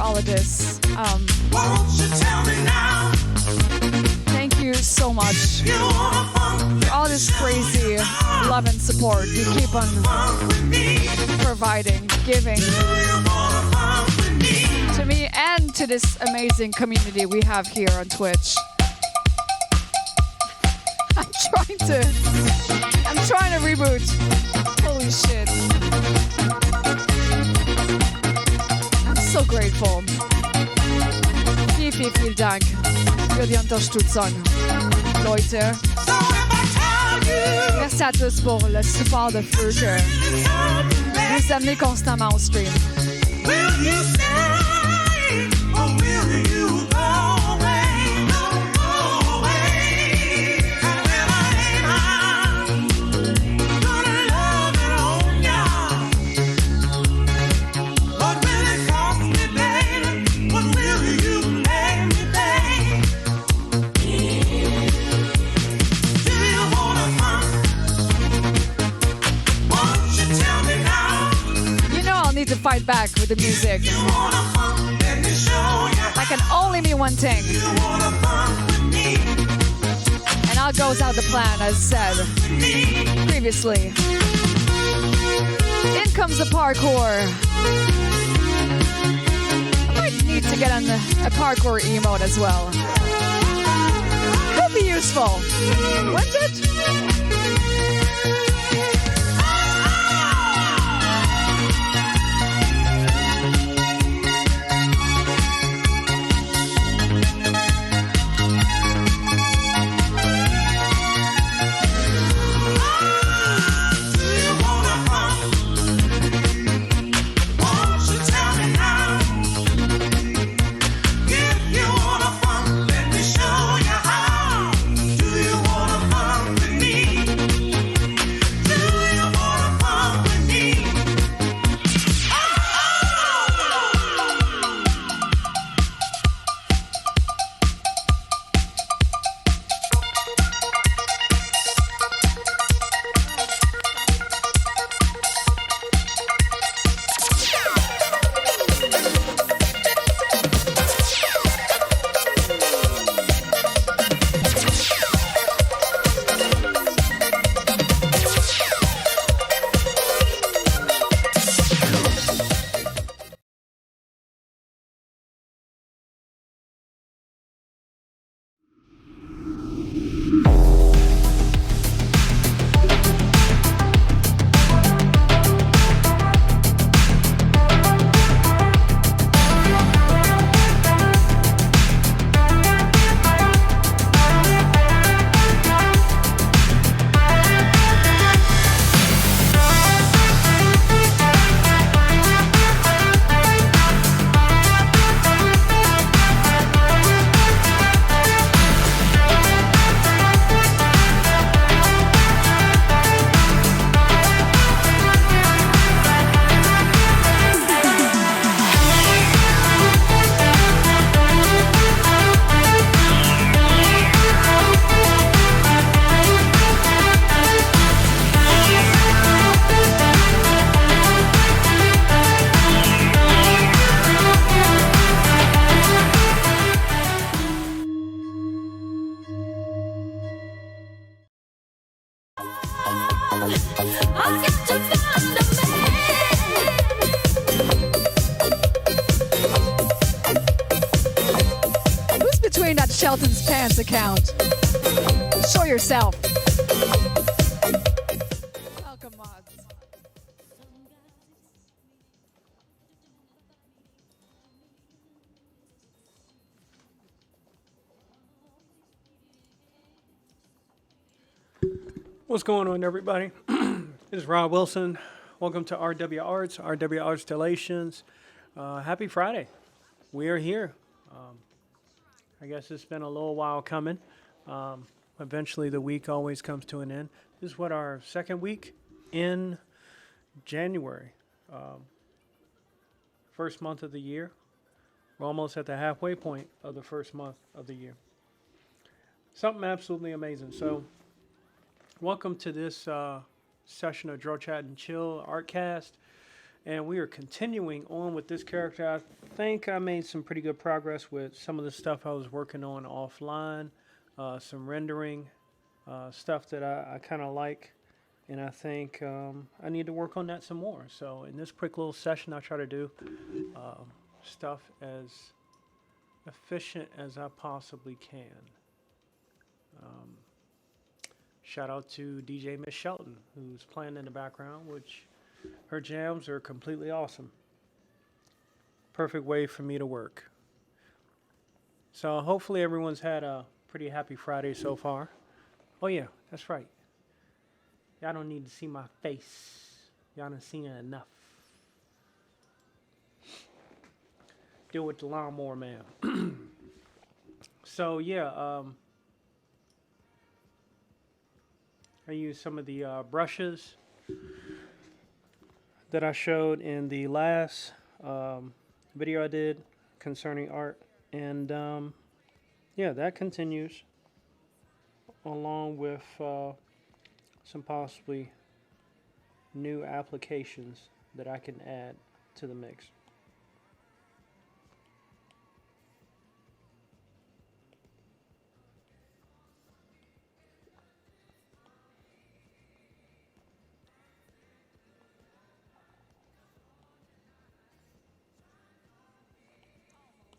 all of this. Won't you tell me now? Thank you so much for all this crazy love and support. You keep on providing, giving to me and to this amazing community we have here on Twitch. I'm trying to reboot. Holy shit. I'm so grateful. Vielen Dank für die Unterstützung, Leute. Merci à tous pour le support de feu que vous amenez constamment au stream. Will you stay or will you go away? Go away. And when I ain't around, gonna love and own ya. What will it cost me, baby? What will you make me pay? Do you wanna come? Won't you tell me now? You know I'll need to fight back with the music. You wanna funk? Let me show you. I can only mean one thing. You wanna funk with me? And all goes out the plan, as said previously. In comes the parkour. I might need to get on a parkour emote as well. Could be useful, wouldn't it? Who's between that Shelton's Pants account? Show yourself. Welcome, mods. What's going on, everybody? This is Rob Wilson. Welcome to RW Arts, RW Arts Installations. Happy Friday. We are here. I guess it's been a little while coming. Eventually, the week always comes to an end. This is what, our second week in January. First month of the year. We're almost at the halfway point of the first month of the year. Something absolutely amazing. So, welcome to this session of Draw Chat and Chill Artcast. And we are continuing on with this character. I think I made some pretty good progress with some of the stuff I was working on offline, some rendering, stuff that I kind of like. And I think I need to work on that some more. So in this quick little session, I try to do stuff as efficient as I possibly can. Shout out to DJ Miss Shelton, who's playing in the background, which her jams are completely awesome. Perfect way for me to work. So hopefully everyone's had a pretty happy Friday so far. Oh yeah, that's right. Y'all don't need to see my face. Y'all done seen it enough. Deal with the lawnmower man. So yeah, I use some of the brushes that I showed in the last video I did concerning art, and yeah, that continues along with some possibly new applications that I can add to the mix.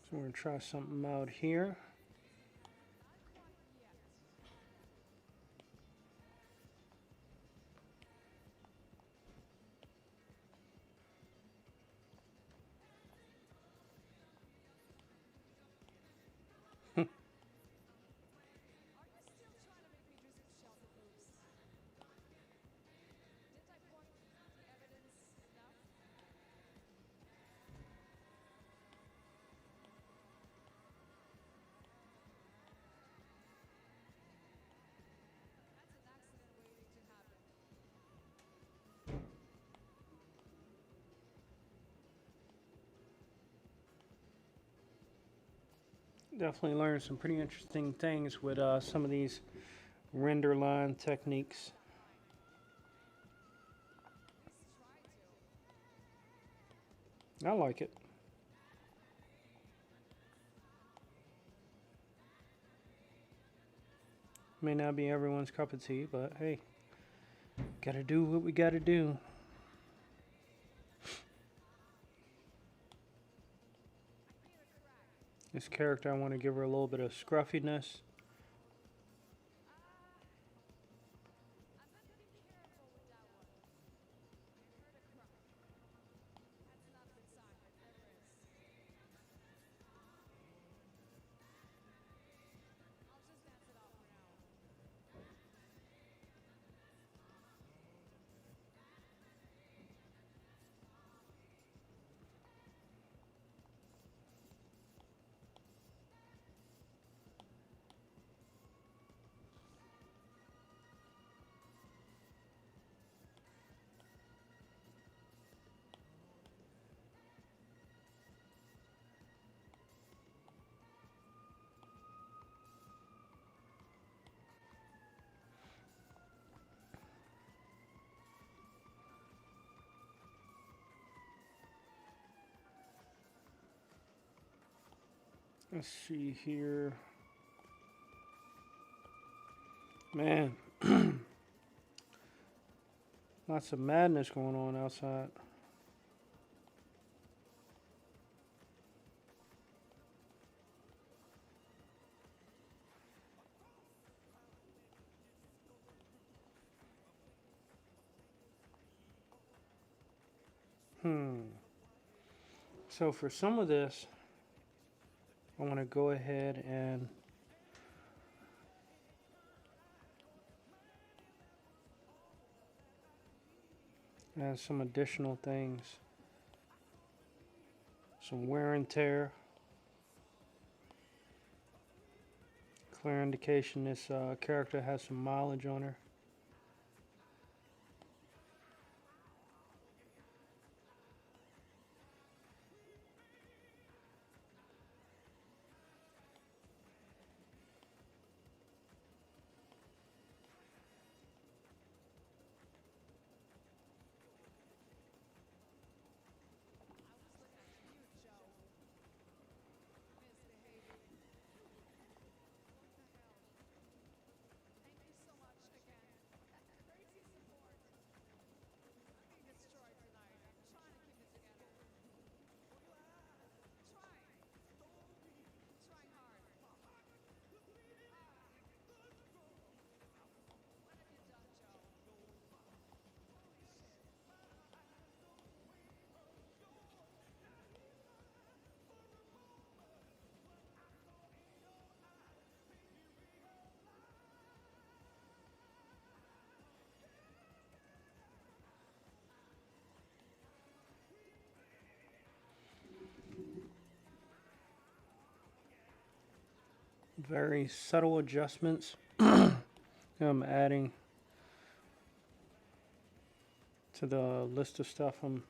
So we're going to try something out here. Definitely learned some pretty interesting things with some of these render line techniques. I like it. May not be everyone's cup of tea, but hey, gotta do what we gotta do. This character, I want to give her a little bit of scruffiness. Let's see here. Man, lots of madness going on outside. So for some of this, I want to go ahead and add some additional things. Some wear and tear. Clear indication this character has some mileage on her. very subtle adjustments I'm adding to the list of stuff. I'm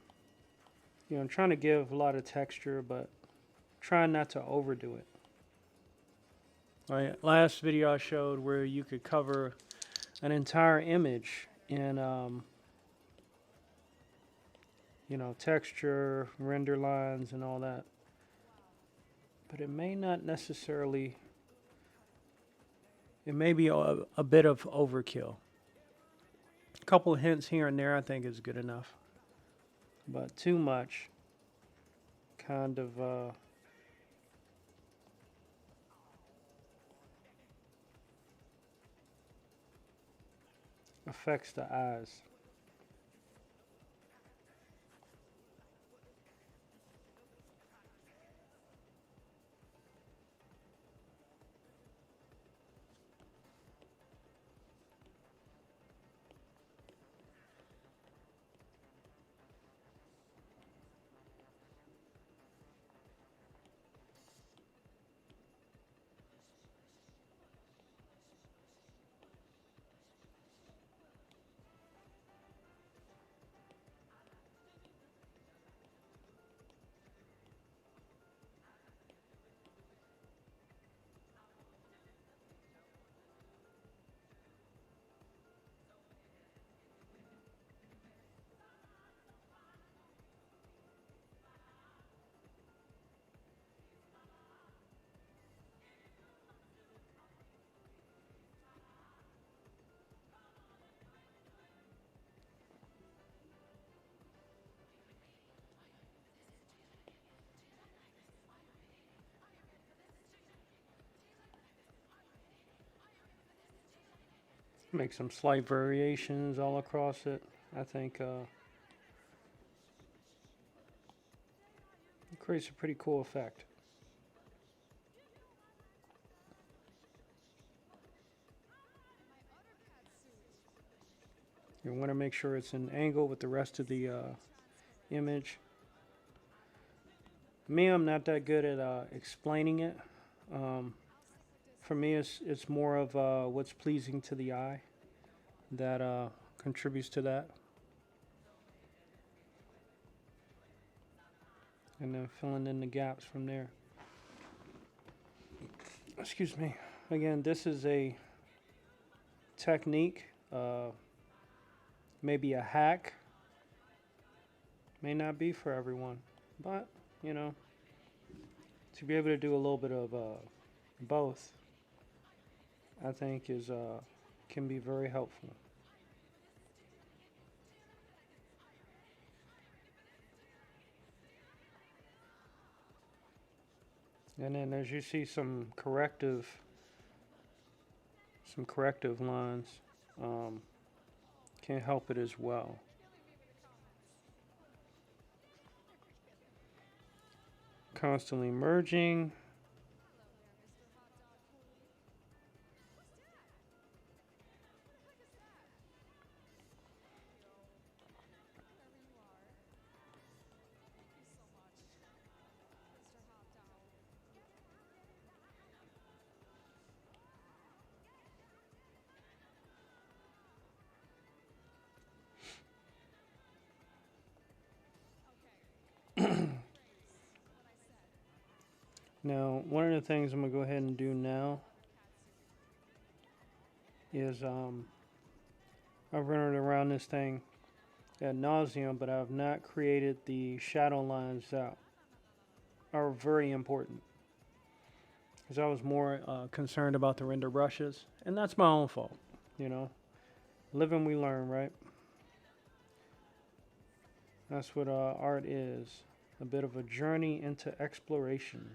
trying to give a lot of texture, but trying not to overdo it. Right, last video I showed where you could cover an entire image in texture, render lines, and all that. But it may not necessarily, it may be a bit of overkill. A couple of hints here and there I think is good enough. But too much kind of affects the eyes. Make some slight variations all across it. I think it creates a pretty cool effect. You want to make sure it's an angle with the rest of the image. Me, I'm not that good at explaining it. For me, it's more of what's pleasing to the eye that contributes to that. And then filling in the gaps from there. Excuse me. Again, this is a technique, maybe a hack. May not be for everyone, but to be able to do a little bit of both, I think can be very helpful. And then as you see some corrective lines can help it as well. Constantly merging. Now, one of the things I'm going to go ahead and do now is I've run around this thing ad nauseum, but I've not created the shadow lines that are very important. Because I was more concerned about the render brushes, and that's my own fault. Live and we learn, right? That's what art is, a bit of a journey into exploration.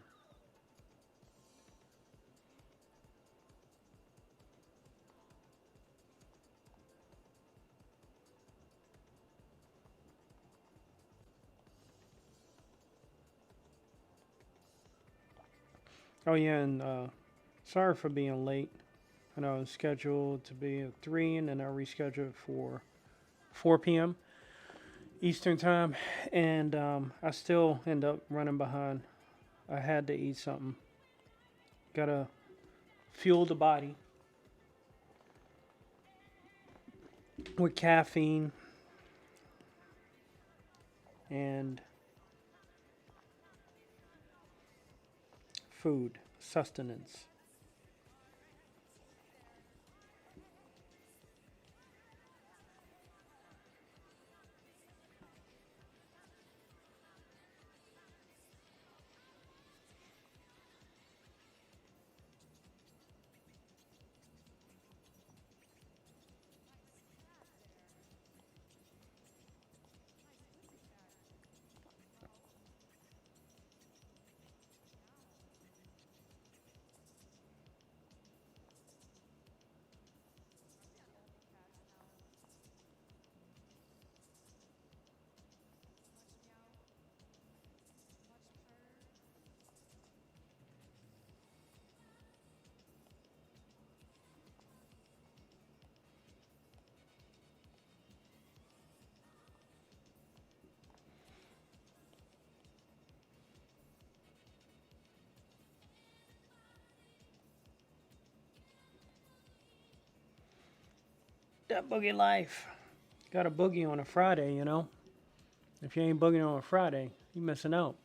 Oh yeah, and sorry for being late. I know I was scheduled to be at 3, and then I rescheduled for 4 p.m. Eastern time, and I still end up running behind. I had to eat something. Gotta fuel the body with caffeine and food, sustenance. That boogie life. Got a boogie on a Friday, you know. If you ain't boogieing on a Friday, you missing out.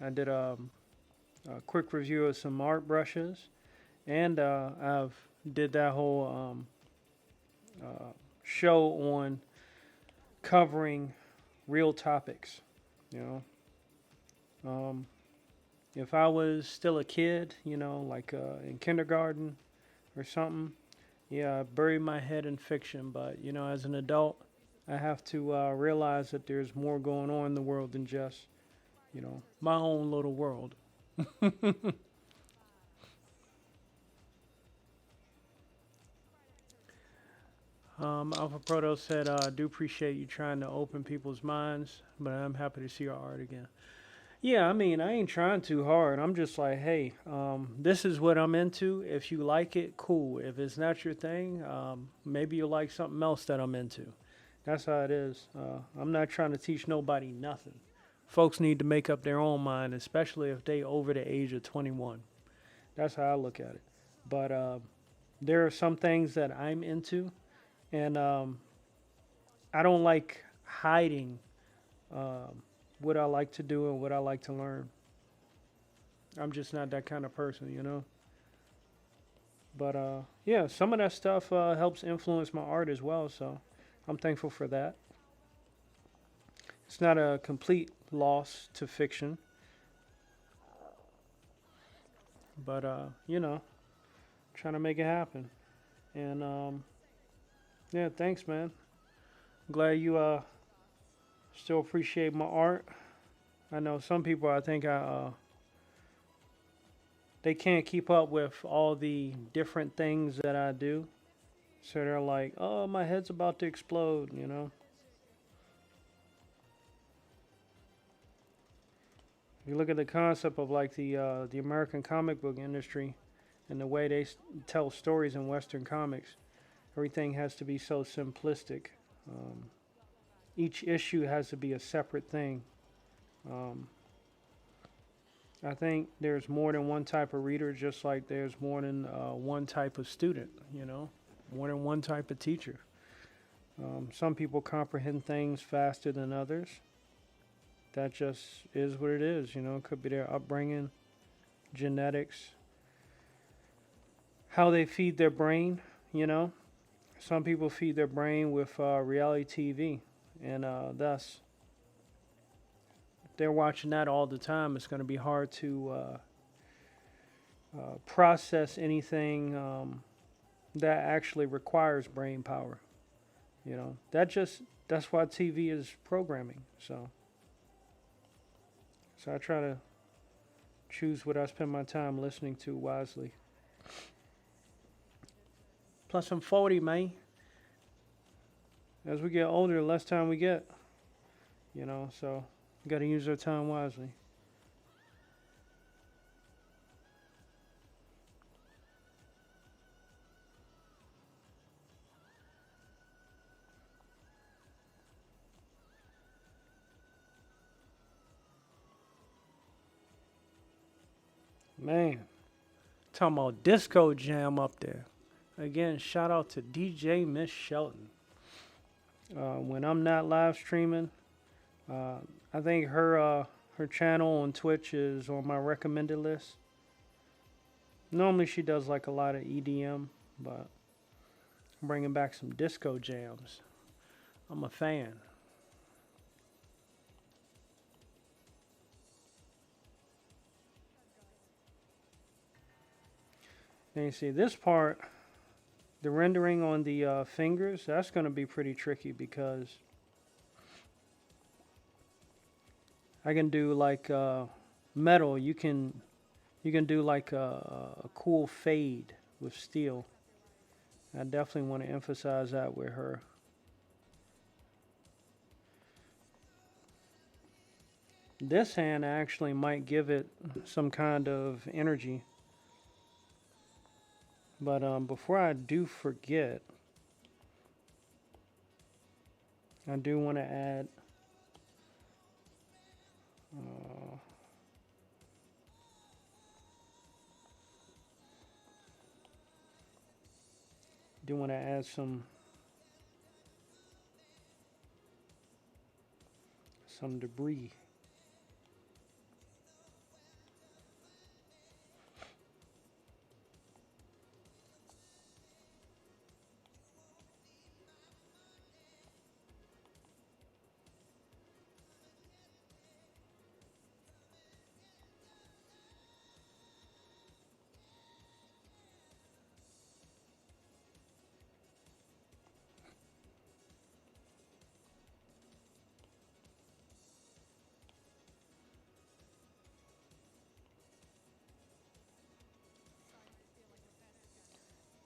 I did a quick review of some art brushes, and I've did that whole show on covering real topics. You know, if I was still a kid, like in kindergarten or something, yeah, I buried my head in fiction. But as an adult, I have to realize that there's more going on in the world than just my own little world. Alpha Proto said, I do appreciate you trying to open people's minds, but I'm happy to see your art again. Yeah, I mean, I ain't trying too hard. I'm just like, hey, this is what I'm into. If you like it, cool. If it's not your thing, maybe you'll like something else that I'm into. That's how it is. I'm not trying to teach nobody nothing. Folks need to make up their own mind, especially if they over the age of 21. That's how I look at it. But there are some things that I'm into, and I don't like hiding what I like to do and what I like to learn. I'm just not that kind of person. But yeah, some of that stuff helps influence my art as well, so I'm thankful for that. It's not a complete loss to fiction, but trying to make it happen. And yeah, thanks, man. Glad you still appreciate my art. I know some people, I think they can't keep up with all the different things that I do. So they're like, "Oh, my head's about to explode." If you look at the concept of like the American comic book industry and the way they tell stories in Western comics, everything has to be so simplistic. Um, each issue has to be a separate thing. Um, I think there's more than one type of reader, just like there's more than one type of student, more than one type of teacher. Some people comprehend things faster than others. That just is what it is, It could be their upbringing, genetics, how they feed their brain. Some people feed their brain with reality TV, and thus, if they're watching that all the time, it's going to be hard to process anything that actually requires brain power. That's why TV is programming. So I try to choose what I spend my time listening to wisely. Plus, I'm 40, man. As we get older, the less time we get. So we got to use our time wisely. Man, talking about disco jam up there. Again, shout out to DJ Miss Shelton. When I'm not live streaming, I think her channel on Twitch is on my recommended list. Normally she does like a lot of EDM, but I'm bringing back some disco jams. I'm a fan. Then you see this part, the rendering on the fingers, that's going to be pretty tricky because I can do like metal. You can do like a cool fade with steel. I definitely want to emphasize that with her. This hand actually might give it some kind of energy. But before I do forget, I do want to add some debris.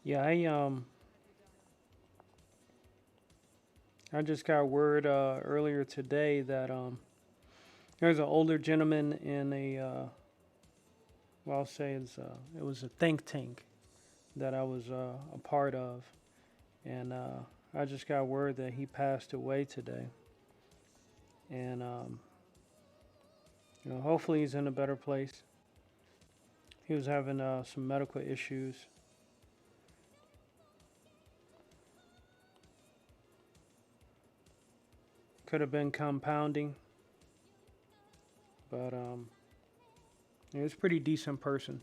Yeah, I just got word earlier today that there's an older gentleman in a well, I'll say it was a think tank that I was a part of, and I just got word that he passed away today, and hopefully he's in a better place. He was having some medical issues. Could have been compounding, but he was a pretty decent person.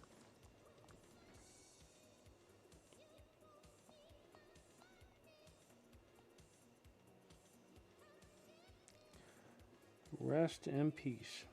Rest in peace.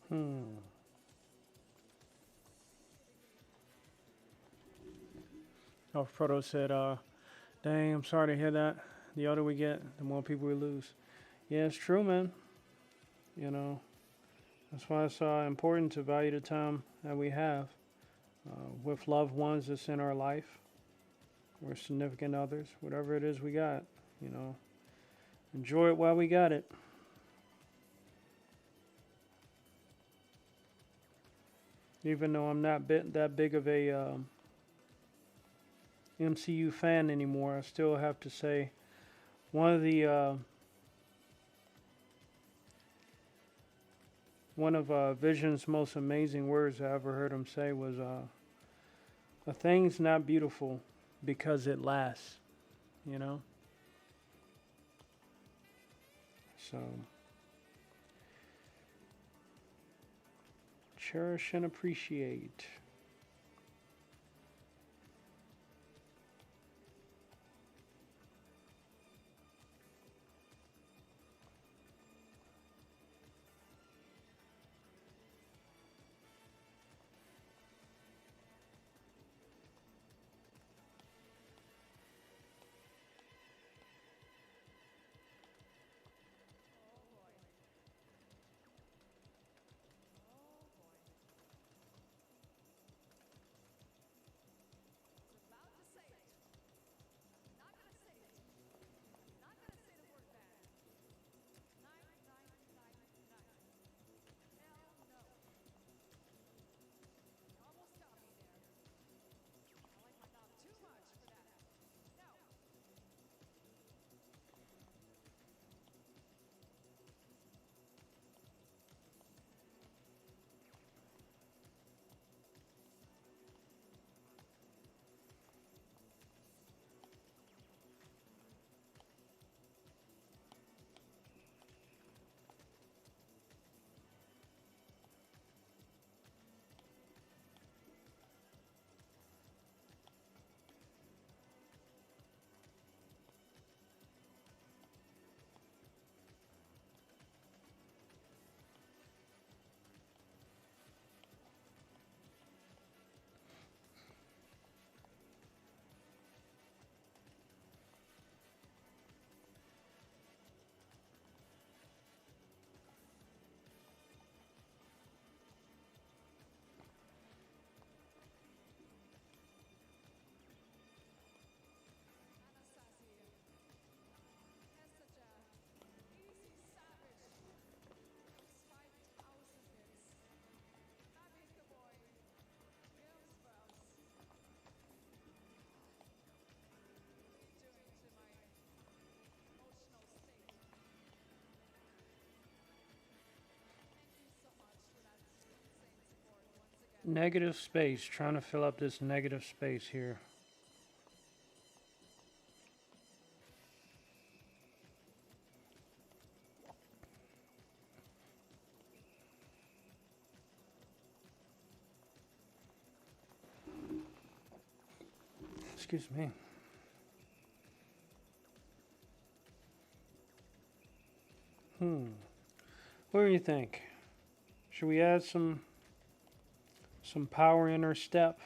Hmm. Oh, Frodo said, dang, I'm sorry to hear that. The older we get, the more people we lose. Yeah, it's true, man. You know, that's why it's important to value the time that we have with loved ones that's in our life or significant others, whatever it is we got. You know, enjoy it while we got it. Even though I'm not that big of a MCU fan anymore, I still have to say one of the one of Vision's most amazing words I ever heard him say was, "A thing's not beautiful because it lasts." You know, so cherish and appreciate. Negative space. Trying to fill up this negative space here. Excuse me. What do you think? Should we add some power in our step?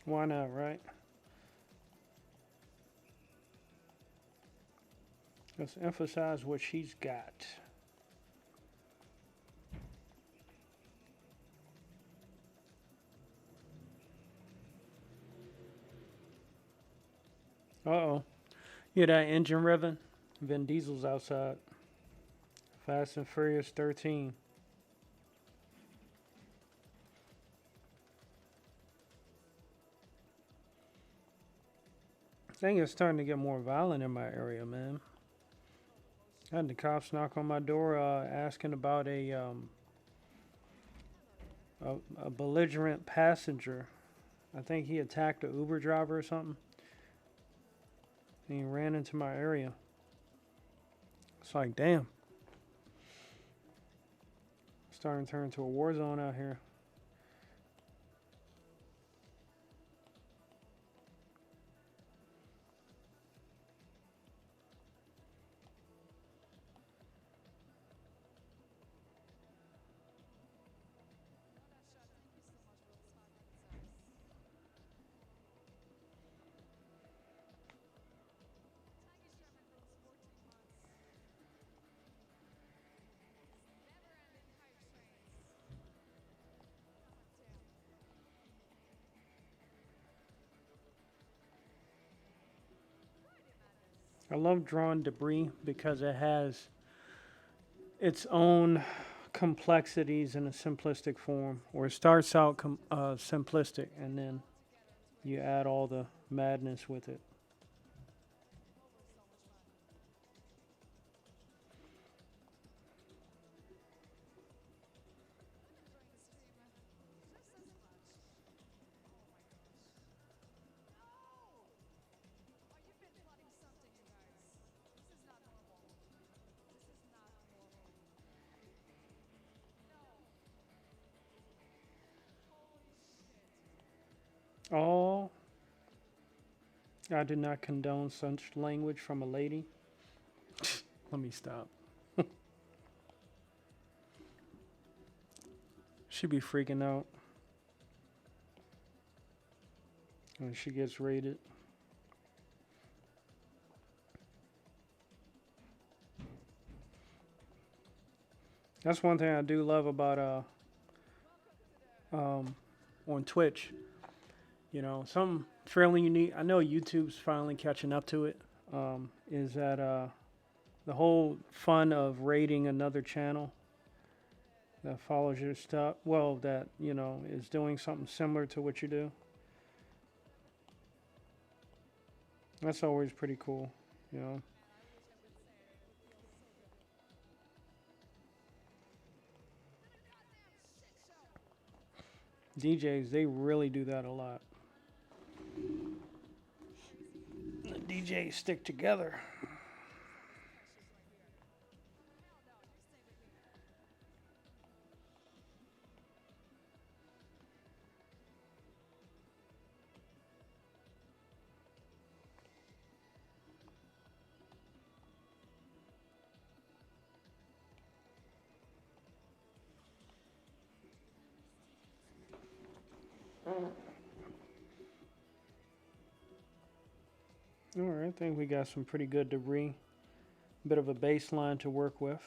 Why not, right? Let's emphasize what she's got. Uh-oh. You hear that engine revving? Vin Diesel's outside. Fast and Furious 13. I think it's starting to get more violent in my area, man. I had the cops knock on my door asking about a belligerent passenger. I think he attacked a Uber driver or something. And he ran into my area. It's like, damn. Starting to turn into a war zone out here. I love drawing debris because it has its own complexities in a simplistic form, or it starts out simplistic and then you add all the madness with it. Oh, I do not condone such language from a lady. Let me stop. She be freaking out when she gets raided. That's one thing I do love about on Twitch. You know, something fairly unique. I know YouTube's finally catching up to it. Is that the whole fun of raiding another channel that follows your stuff? Well, that is doing something similar to what you do. That's always pretty cool. You know. DJs, they really do that a lot. The DJs stick together. All right, I think we got some pretty good debris. Bit of a baseline to work with.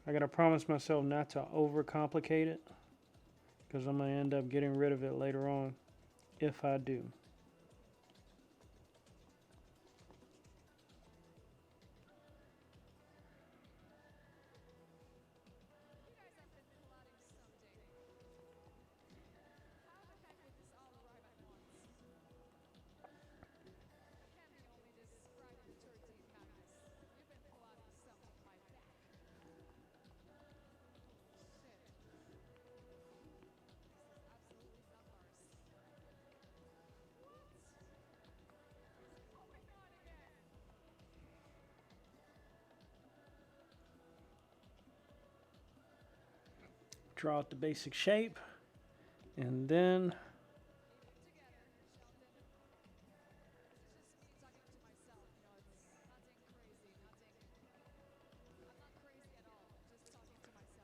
I gotta promise myself not to overcomplicate it, because I'm gonna end up getting rid of it later on if I do. draw out the basic shape, and then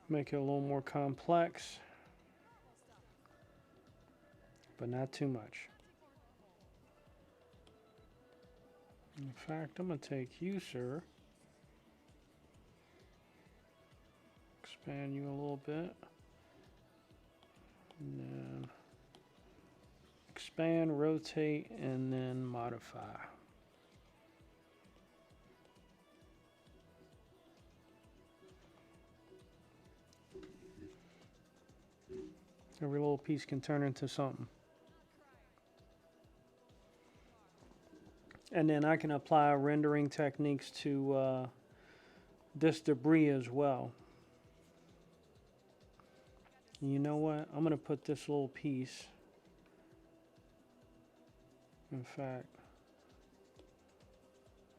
make it a little more complex, but not too much. In fact, I'm going to take you, sir, expand you a little bit, and then expand, rotate, and then modify. Every little piece can turn into something. And then I can apply rendering techniques to this debris as well. You know what? I'm going to put this little piece, in fact,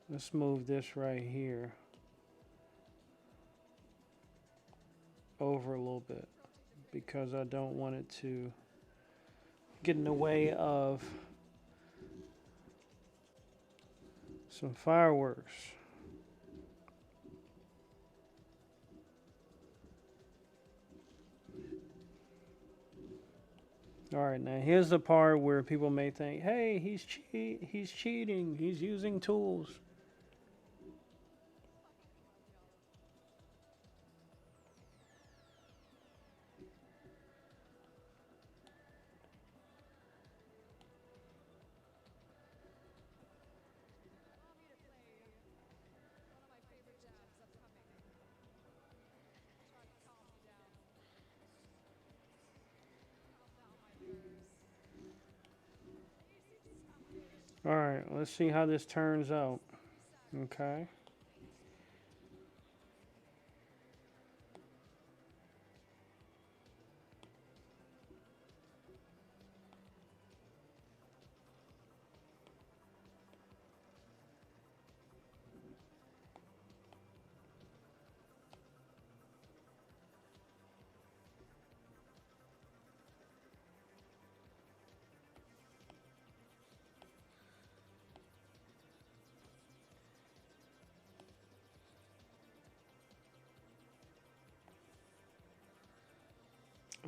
let's move this right here over a little bit, because I don't want it to get in the way of some fireworks. All right, now here's the part where people may think, hey, he's cheating, he's using tools. All right, let's see how this turns out. Okay.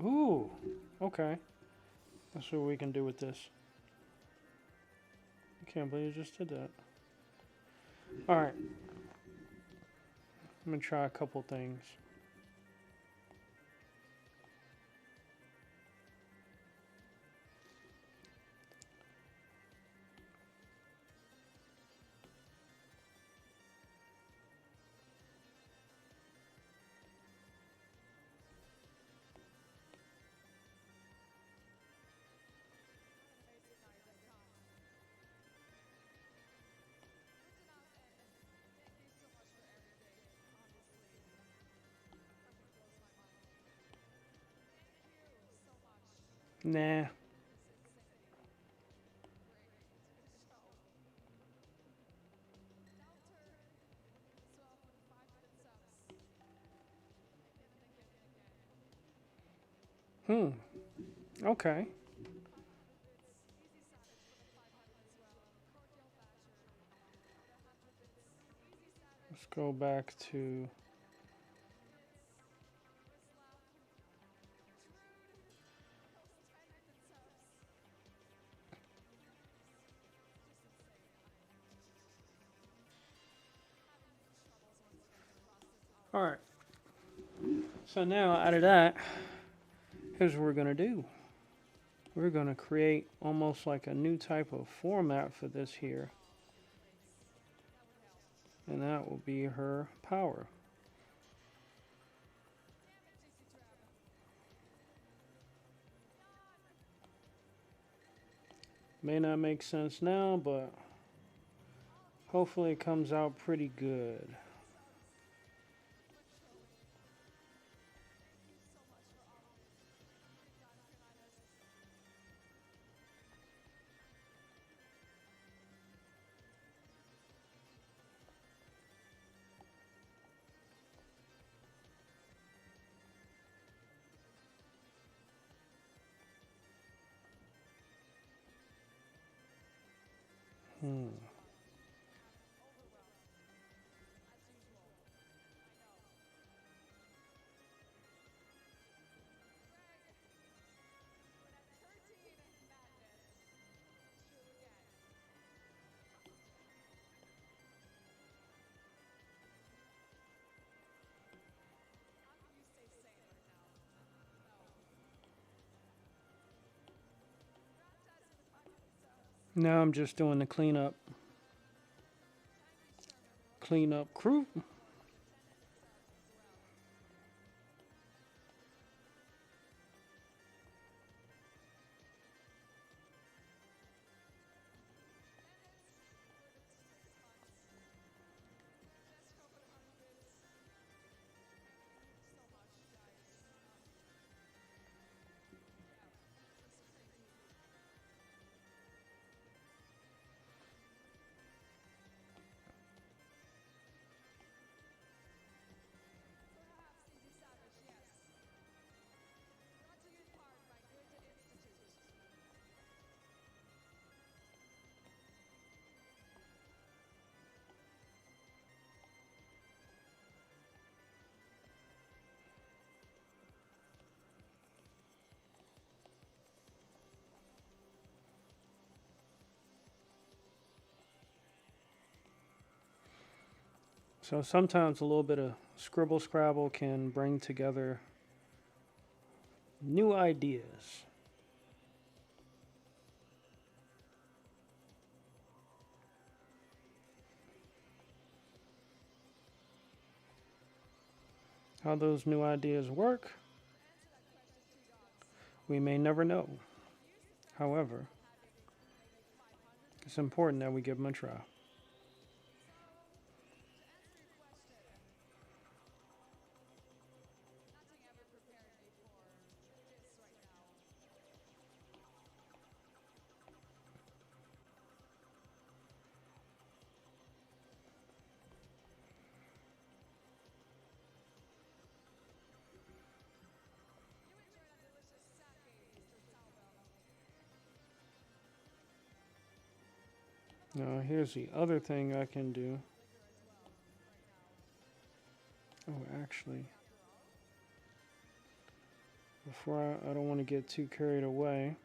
Ooh, okay. Let's see what we can do with this. I can't believe I just did that. All right. I'm going to try a couple things. Nah. Okay. Let's go back to... All right. So now out of that, here's what we're going to do. We're going to create almost like a new type of format for this here. And that will be her power. May not make sense now, but hopefully it comes out pretty good. Hmm. Now I'm just doing the cleanup crew. So sometimes a little bit of scribble scrabble can bring together new ideas. How those new ideas work, we may never know. However, it's important that we give them a try. Now, here's the other thing I can do. Oh, actually, before I don't want to get too carried away.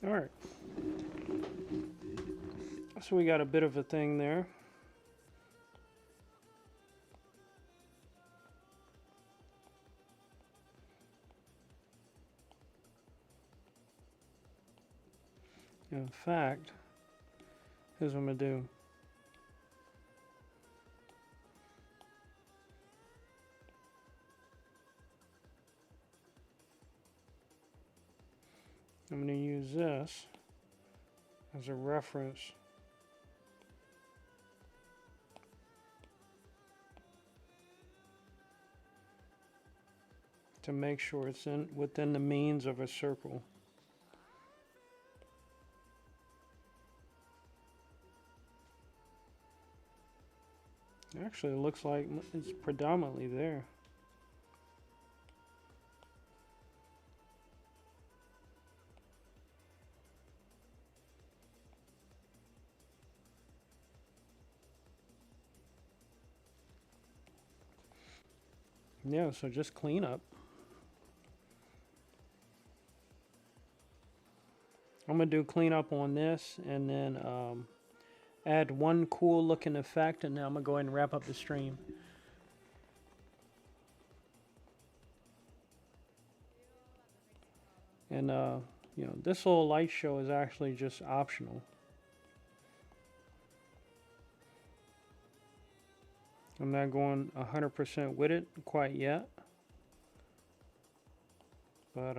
All right. So we got a bit of a thing there. In fact, here's what I'm going to do. I'm going to use this as a reference to make sure it's within the means of a circle. Actually, it looks like it's predominantly there. Yeah, so just clean up. I'm gonna do cleanup on this, and then add one cool looking effect, and then I'm gonna go ahead and wrap up the stream. And you know, this little light show is actually just optional. I'm not going 100% with it quite yet, but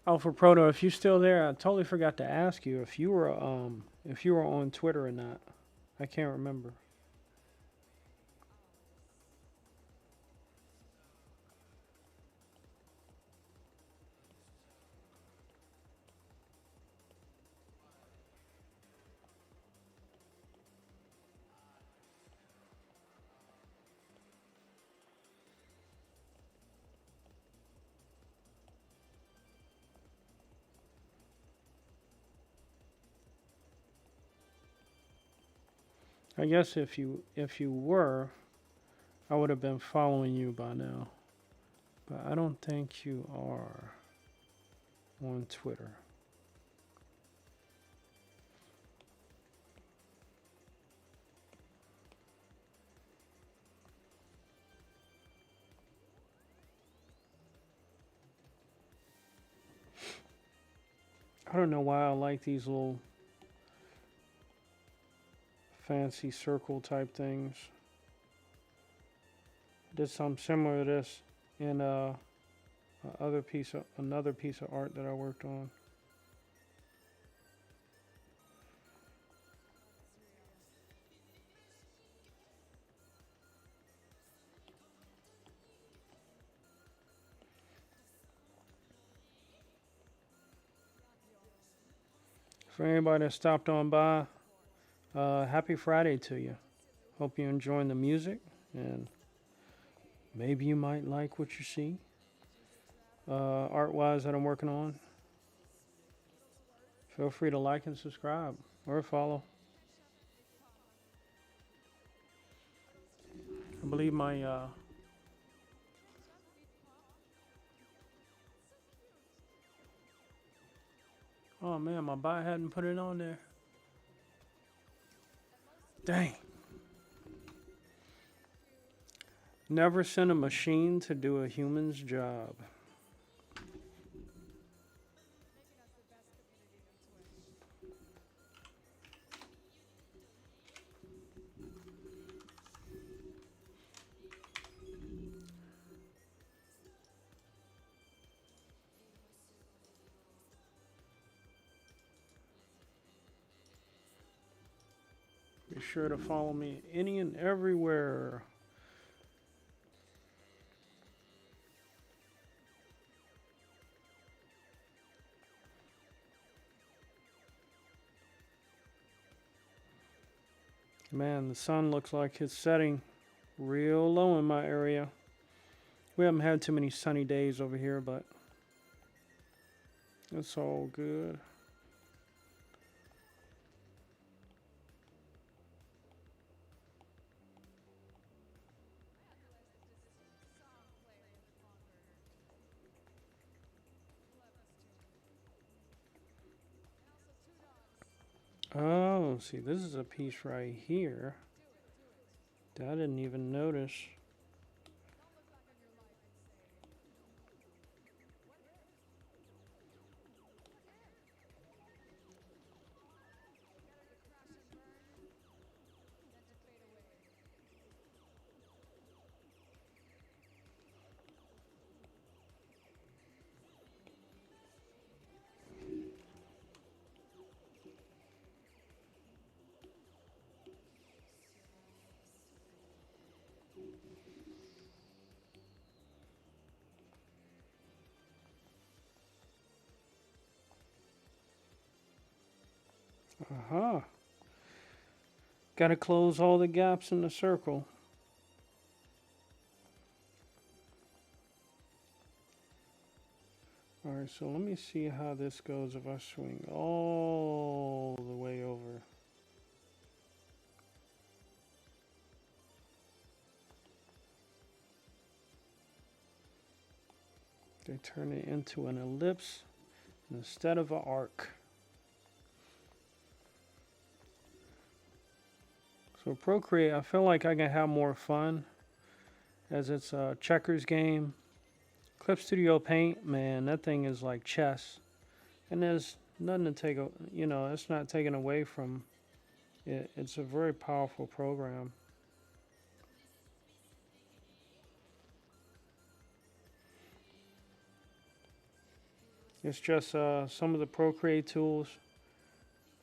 Alpha Proto, if you're still there, I totally forgot to ask you if you were on Twitter or not. I can't remember. I guess if you were, I would have been following you by now. But I don't think you are on Twitter. I don't know why I like these little fancy circle type things. Did something similar to this in another piece of art that I worked on. For anybody that stopped on by, happy Friday to you. Hope you're enjoying the music, and maybe you might like what you see art-wise that I'm working on. Feel free to like and subscribe or follow. I believe my oh man, my bot hadn't put it on there. Dang. Never send a machine to do a human's job. Be sure to follow me any and everywhere. Man, the sun looks like it's setting real low in my area. We haven't had too many sunny days over here, but it's all good. Oh, see, this is a piece right here that I didn't even notice. Uh-huh. Got to close all the gaps in the circle. All right, so let me see how this goes if I swing all the way over. They turn it into an ellipse instead of an arc. So Procreate, I feel like I can have more fun as it's a checkers game. Clip Studio Paint, man, that thing is like chess. And there's nothing to take, it's not taken away from it. It's a very powerful program. It's just some of the Procreate tools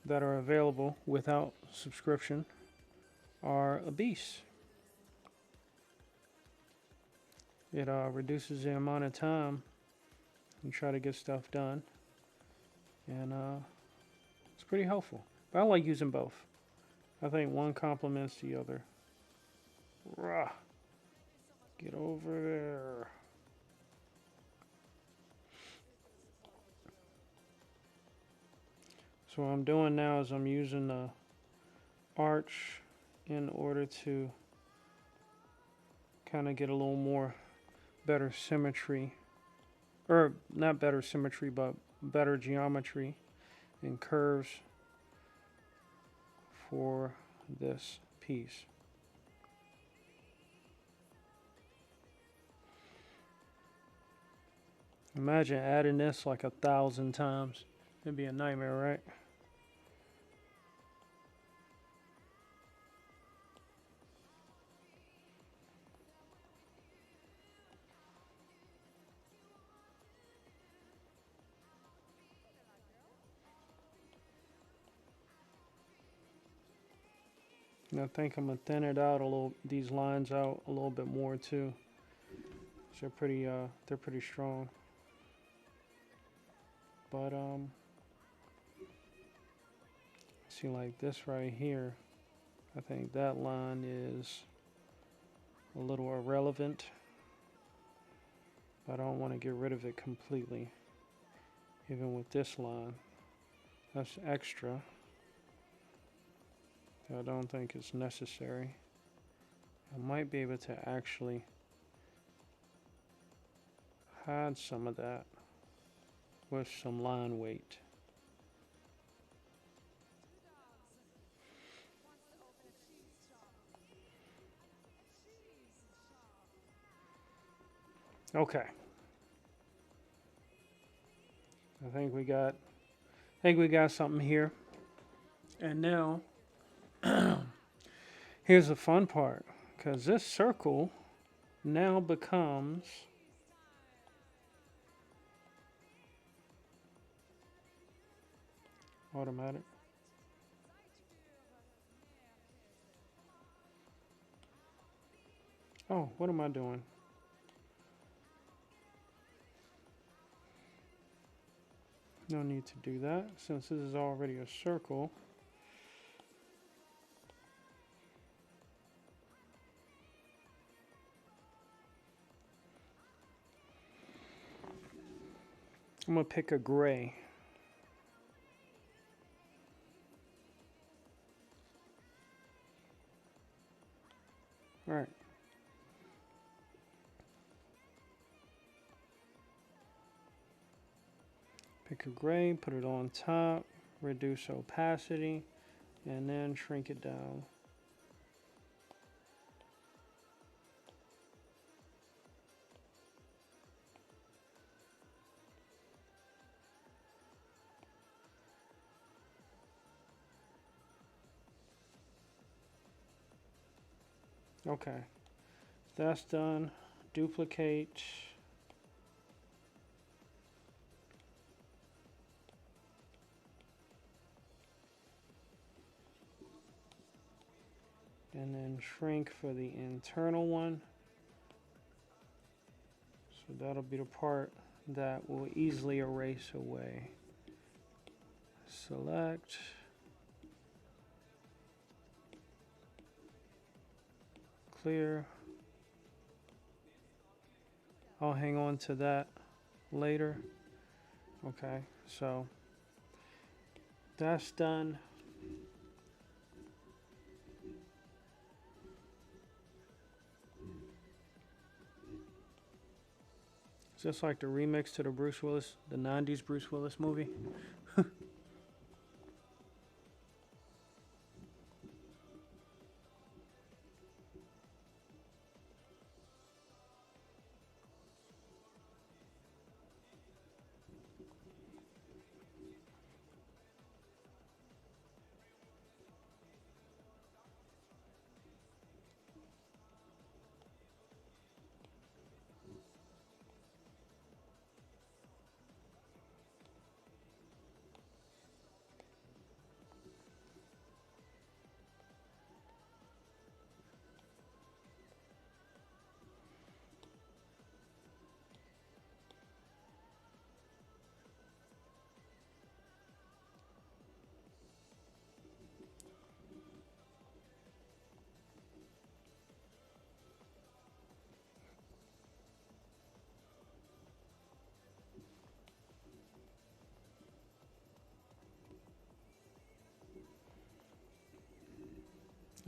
that are available without subscription are a beast. It reduces the amount of time you try to get stuff done, and it's pretty helpful. But I like using both. I think one complements the other. Rah. Get over there. So what I'm doing now is I'm using the arch in order to kind of get a little more better symmetry, or not better symmetry, but better geometry and curves for this piece. Imagine adding this like 1,000 times. It'd be a nightmare, right? And I think I'm gonna thin it out a little, these lines out a little bit more too. So they're pretty strong. But see, like this right here, I think that line is a little irrelevant. I don't want to get rid of it completely. Even with this line, that's extra. I don't think it's necessary. I might be able to actually hide some of that with some line weight. Okay. I think we got something here. And now here's the fun part, because this circle now becomes automatic. Oh, what am I doing? No need to do that since this is already a circle. I'm gonna pick a gray. All right. Pick a gray, put it on top, reduce opacity, and then shrink it down. Okay, that's done. Duplicate. And then shrink for the internal one. So that'll be the part that will easily erase away. Select, clear. I'll hang on to that later. Okay, so that's done. It's just like the remix to the Bruce Willis, the 90s Bruce Willis movie.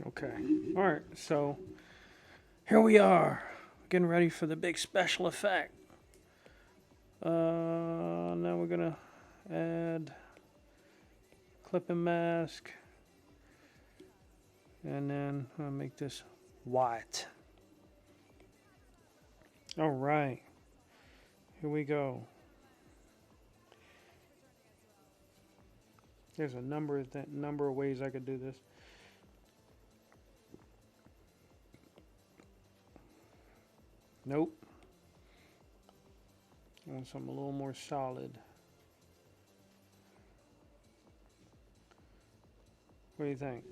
Okay, all right, so here we are, getting ready for the big special effect. Now we're gonna add clipping mask, and then I'll make this white. All right, here we go. There's a number of ways I could do this. Nope. I want something a little more solid. What do you think?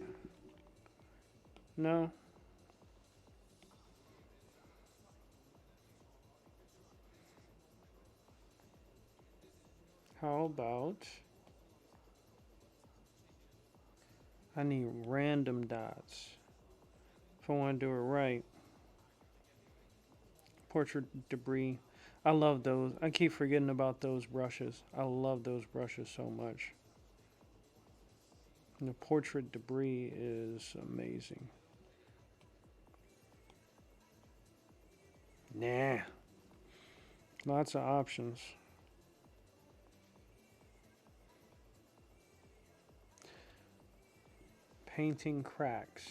No? How about I need random dots if I want to do it right. Portrait debris. I love those. I keep forgetting about those brushes. I love those brushes so much. And the portrait debris is amazing. Nah. Lots of options. Painting cracks.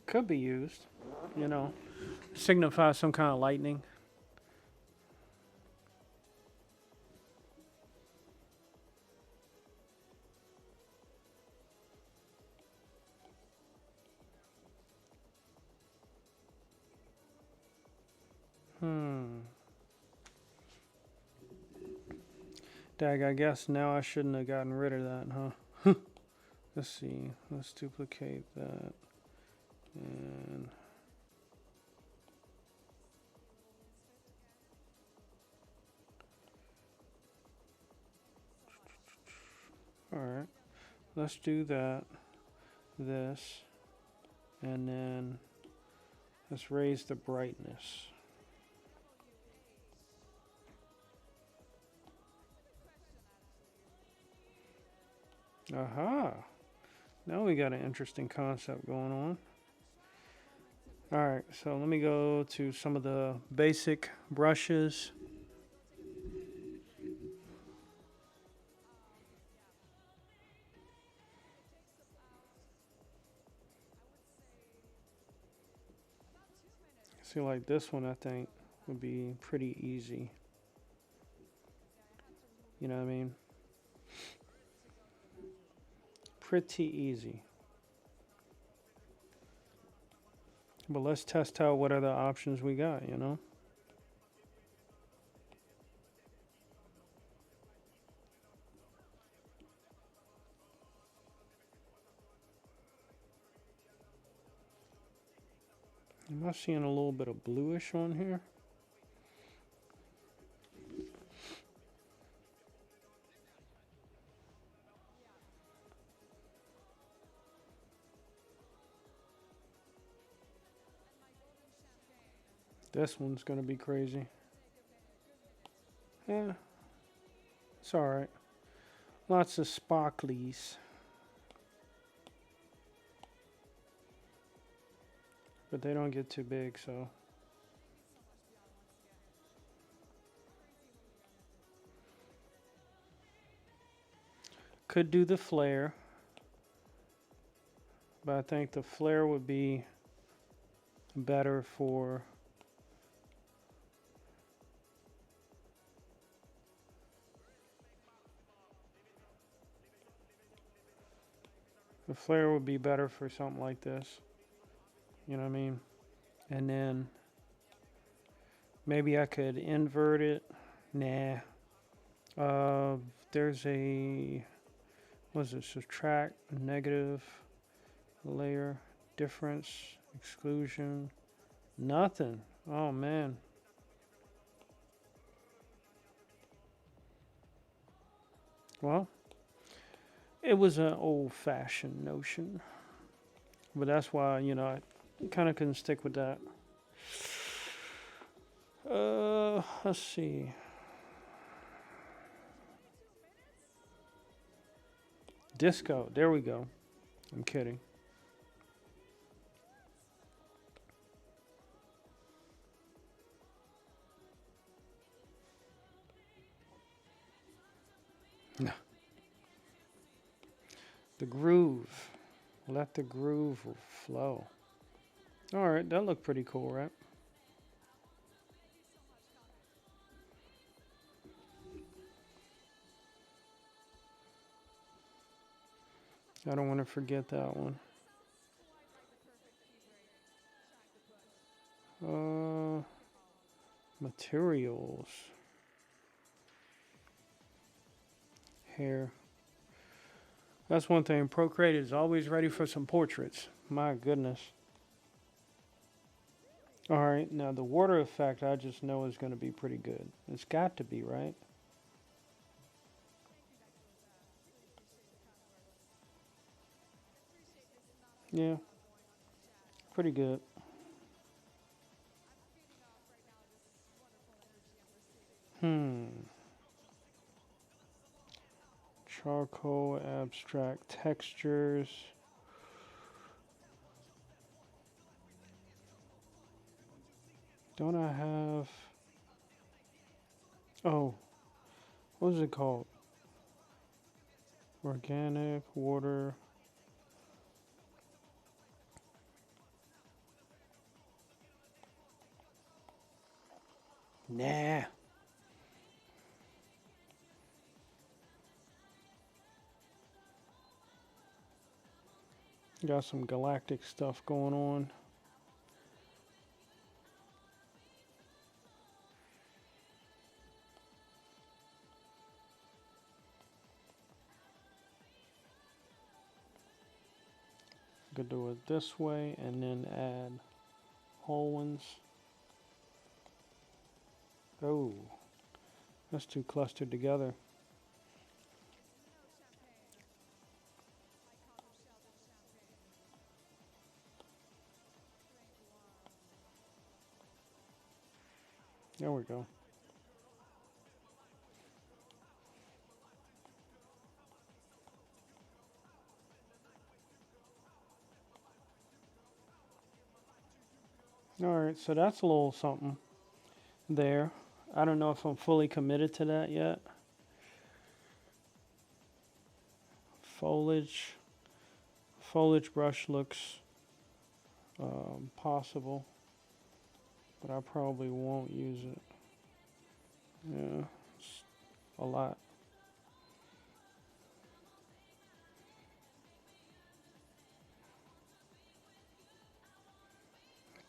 Could be used, you know, signify some kind of lightning. Dag, I guess now I shouldn't have gotten rid of that, huh? Let's see. Let's duplicate that. And alright. Let's do that. This. And then let's raise the brightness. Aha! Now we got an interesting concept going on. Alright, so let me go to some of the basic brushes. See, like this one I think would be pretty easy. You know what I mean? Pretty easy. But let's test out what other options we got, you know? Am I seeing a little bit of bluish on here? This one's going to be crazy. Yeah, it's alright. Lots of sparklies. But they don't get too big, so. Could do the flare. But I think the flare would be better for something like this. You know what I mean? And then maybe I could invert it. Nah. There's a, what is it? Subtract, negative, layer, difference, exclusion. Nothing. Oh man. Well, it was an old-fashioned notion. But that's why, you know, I kind of couldn't stick with that. Let's see. Disco. There we go. I'm kidding. No. The groove. Let the groove flow. All right, that looked pretty cool, right? I don't want to forget that one. Materials. Hair. That's one thing. Procreate is always ready for some portraits. My goodness. All right, now the water effect I just know is going to be pretty good. It's got to be, right? Yeah, pretty good. Charcoal, abstract textures. Don't I have... Oh, what is it called? Organic, water... Nah. Got some galactic stuff going on. Could do it this way and then add whole ones. Oh, that's too clustered together. There we go. Alright, so that's a little something there. I don't know if I'm fully committed to that yet. Foliage. Foliage brush looks possible, but I probably won't use it. Yeah, it's a lot.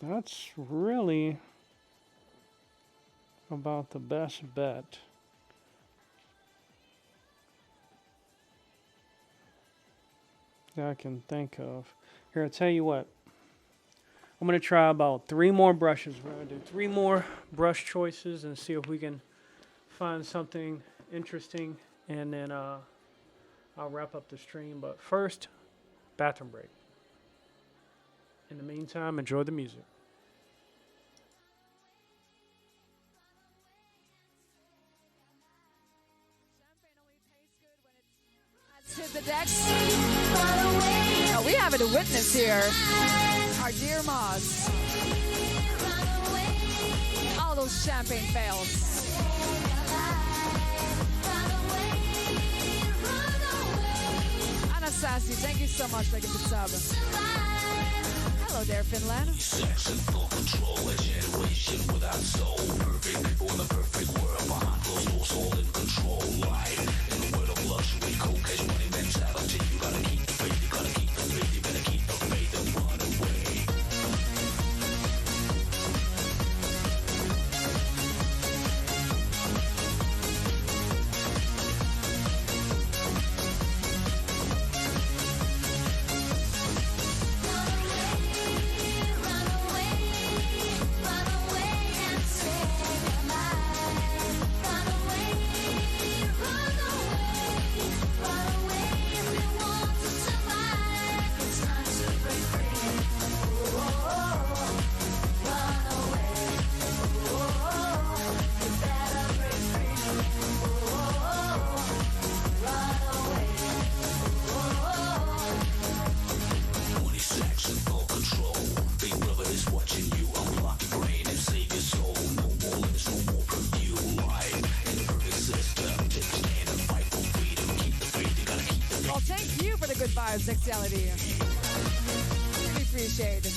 That's really about the best bet. That I can think of. Here, I'll tell you what. I'm going to try about 3 more brushes. We're going to do 3 more brush choices and see if we can find something interesting. And then I'll wrap up the stream. But first, bathroom break. In the meantime, enjoy the music. To the decks. Oh, we have a witness here. Our dear Moz. All those champagne fails. Anastasia, thank you so much for making the sub. Hello there, Finland. Sex and full control, a generation without soul. Perfect people in the perfect world. Behind closed doors, all in control. Life in the world of luxury, cold cash money mentality. You gotta keep the faith, you gotta keep the faith, you better keep the faith and run away. Sexuality. Really appreciate it.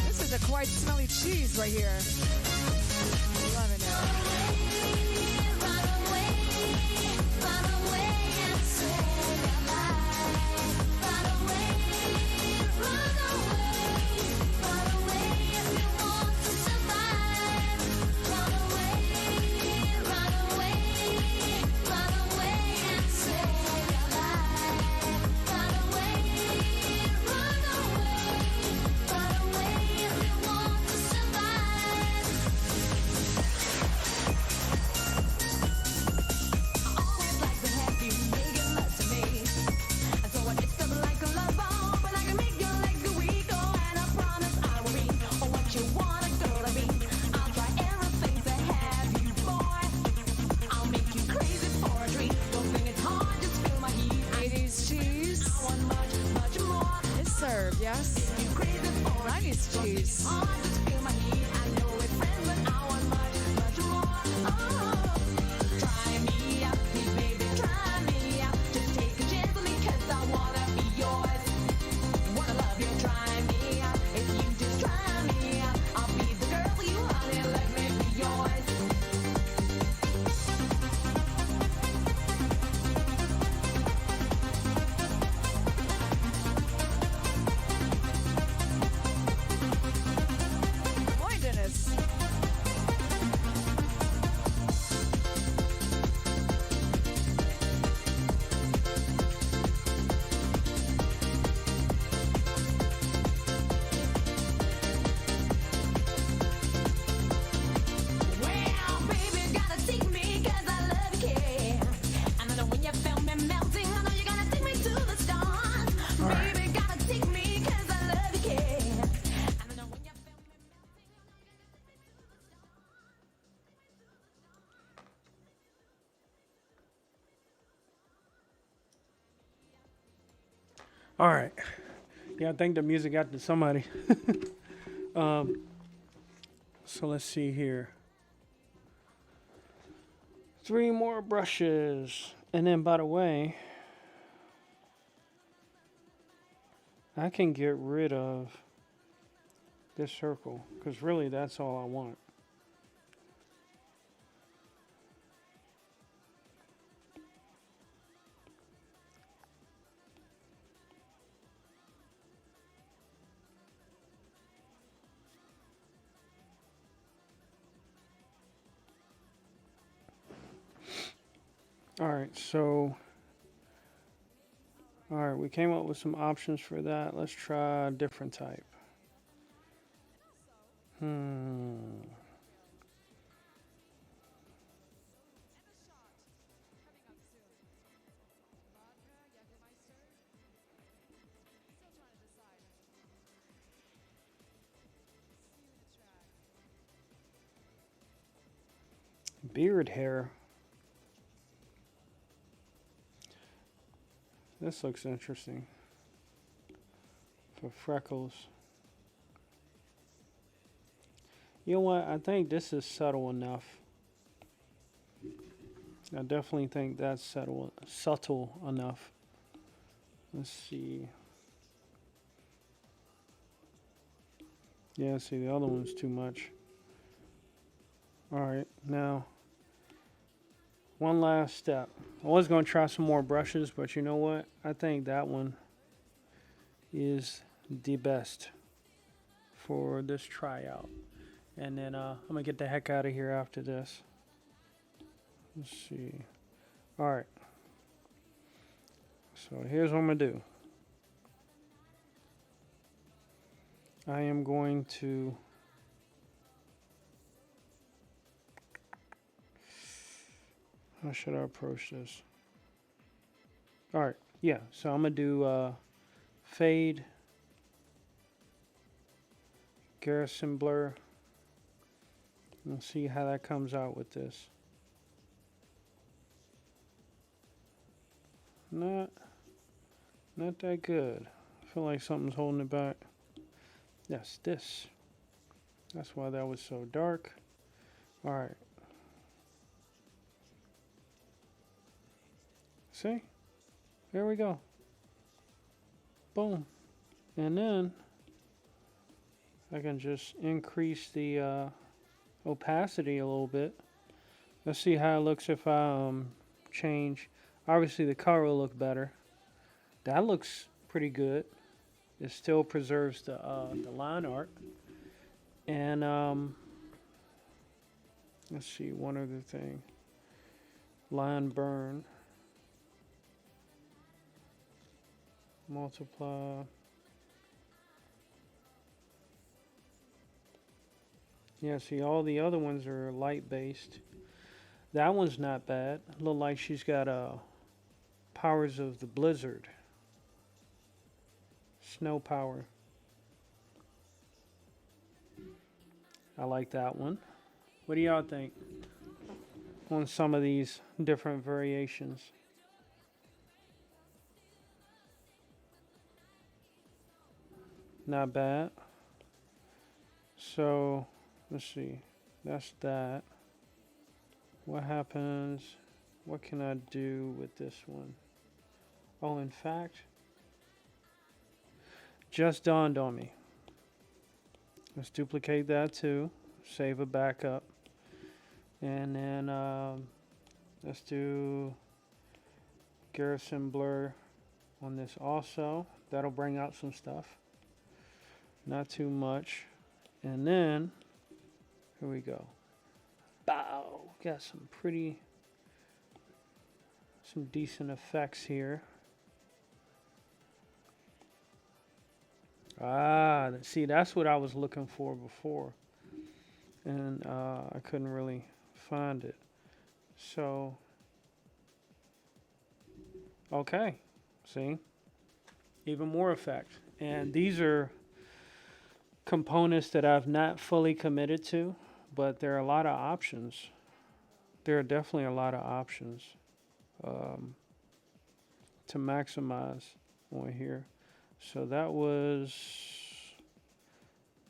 This is a quite smelly cheese right here. Loving it. All right. Yeah, I think the music got to somebody. So let's see here. 3 more brushes. And then, by the way, I can get rid of this circle because really that's all I want. All right, so all right, we came up with some options for that. Let's try a different type. Hmm. Beard hair. This looks interesting. For freckles. You know what? I think this is subtle enough. I definitely think that's subtle enough. Let's see. Yeah, see, the other one's too much. All right, now, one last step. I was going to try some more brushes, but you know what? I think that one is the best for this tryout. And then I'm going to get the heck out of here after this. Let's see. All right. So here's what I'm going to do. I am going to how should I approach this? All right. Yeah. So I'm going to do fade, garrison blur. We'll see how that comes out with this. Not that good. I feel like something's holding it back. Yes, this. That's why that was so dark. All right. See? There we go. Boom. And then I can just increase the opacity a little bit. Let's see how it looks if I change. Obviously the color will look better. That looks pretty good. It still preserves the line art. And let's see, one other thing. Line burn. Multiply. Yeah, see, all the other ones are light based. That one's not bad. Look like she's got powers of the blizzard. Snow power. I like that one. What do y'all think on some of these different variations? Not bad. So, let's see. That's that. What happens? What can I do with this one? Oh, in fact, just dawned on me. Let's duplicate that too. Save a backup. And then let's do garrison blur on this also. That'll bring out some stuff. Not too much. And then, here we go. Bow! Got some decent effects here. Ah, see, that's what I was looking for before. And I couldn't really find it. So, okay. See? Even more effect. And these are components that I've not fully committed to, but there are a lot of options. There are definitely a lot of options to maximize on here. So that was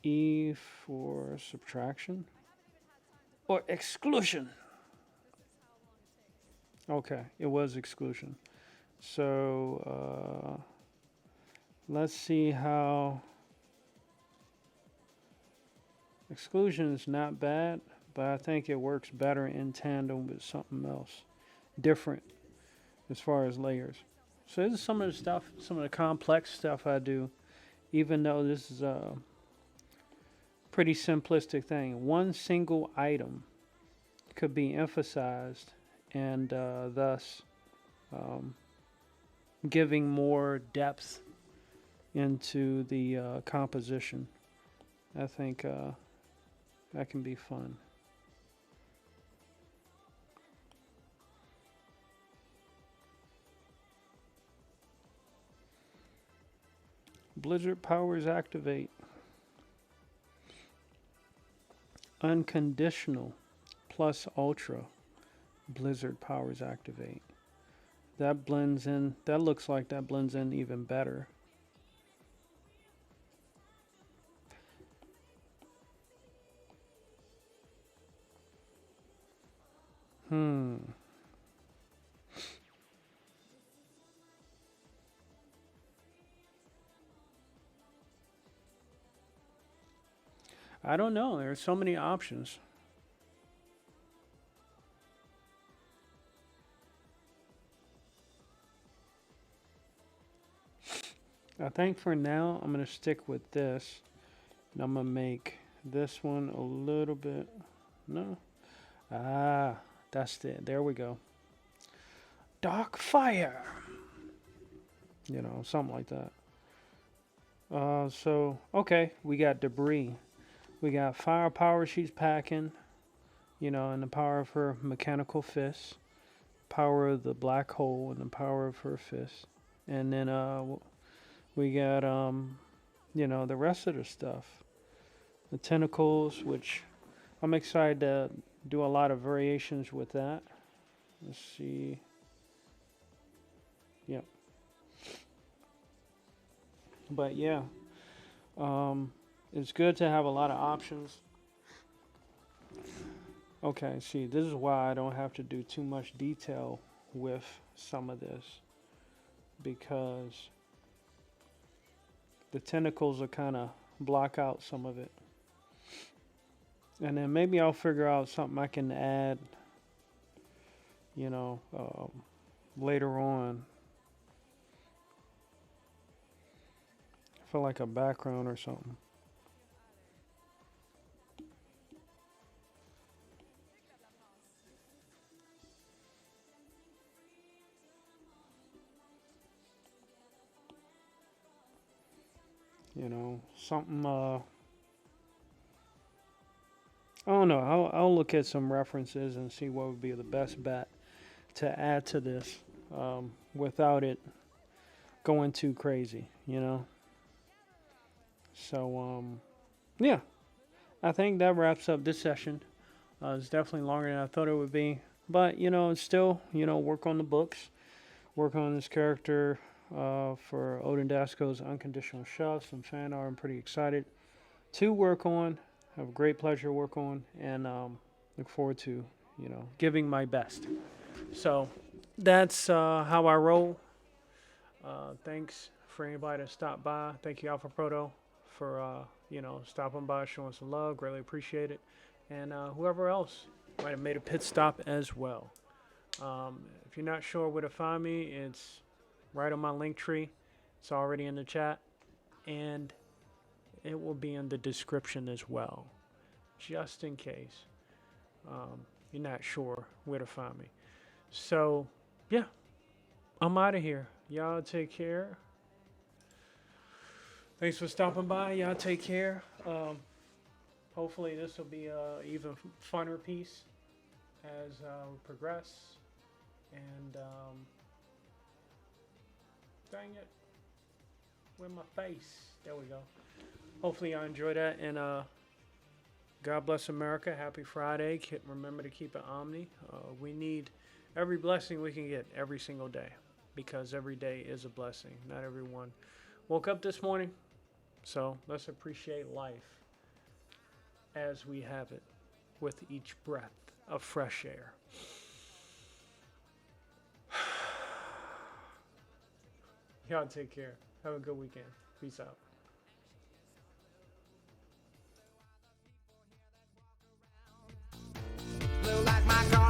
E for subtraction or exclusion. Okay, it was exclusion. So let's see how. Exclusion is not bad, but I think it works better in tandem with something else different as far as layers. So this is some of the stuff, some of the complex stuff I do, even though this is a pretty simplistic thing. One single item could be emphasized and thus um, giving more depth into the composition. I think that can be fun. Blizzard powers activate. Unconditional plus ultra. Blizzard powers activate. That blends in. That looks like that blends in even better. I don't know. There's so many options. I think for now I'm going to stick with this. And I'm going to make this one a little bit. No. Ah, that's it. There we go. Dark fire. You know, something like that. So, okay. We got debris. We got firepower she's packing. You know, and the power of her mechanical fist. Power of the black hole and the power of her fist. And then we got you know, the rest of the stuff. The tentacles, which I'm excited to do a lot of variations with that. Let's see. Yep. But yeah, it's good to have a lot of options. Okay, see, this is why I don't have to do too much detail with some of this, because the tentacles will kind of block out some of it. And then maybe I'll figure out something I can add, you know, later on. For like a background or something. You know, something, I don't know. I'll look at some references and see what would be the best bet to add to this without it going too crazy, you know? So, yeah, I think that wraps up this session. It's definitely longer than I thought it would be. But, you know, it's still, you know, work on the books, work on this character for Odin Dasko's Unconditional Shove, some fan art I'm pretty excited to work on. Have a great pleasure to work on, and look forward to, you know, giving my best. So that's how I roll. Thanks for anybody that stopped by. Thank you, Alpha Proto, for you know, stopping by, showing some love. Greatly appreciate it. And whoever else might have made a pit stop as well. If you're not sure where to find me, it's right on my link tree. It's already in the chat, and it will be in the description as well, just in case you're not sure where to find me. So, yeah, I'm out of here. Y'all take care. Thanks for stopping by. Y'all take care. Hopefully this will be an even funner piece as we progress. And dang it, with my face. There we go. Hopefully y'all enjoy that, and God bless America. Happy Friday. Remember to keep it omni. We need every blessing we can get every single day, because every day is a blessing. Not everyone woke up this morning, so let's appreciate life as we have it with each breath of fresh air. Y'all take care. Have a good weekend. Peace out. Blue like my car.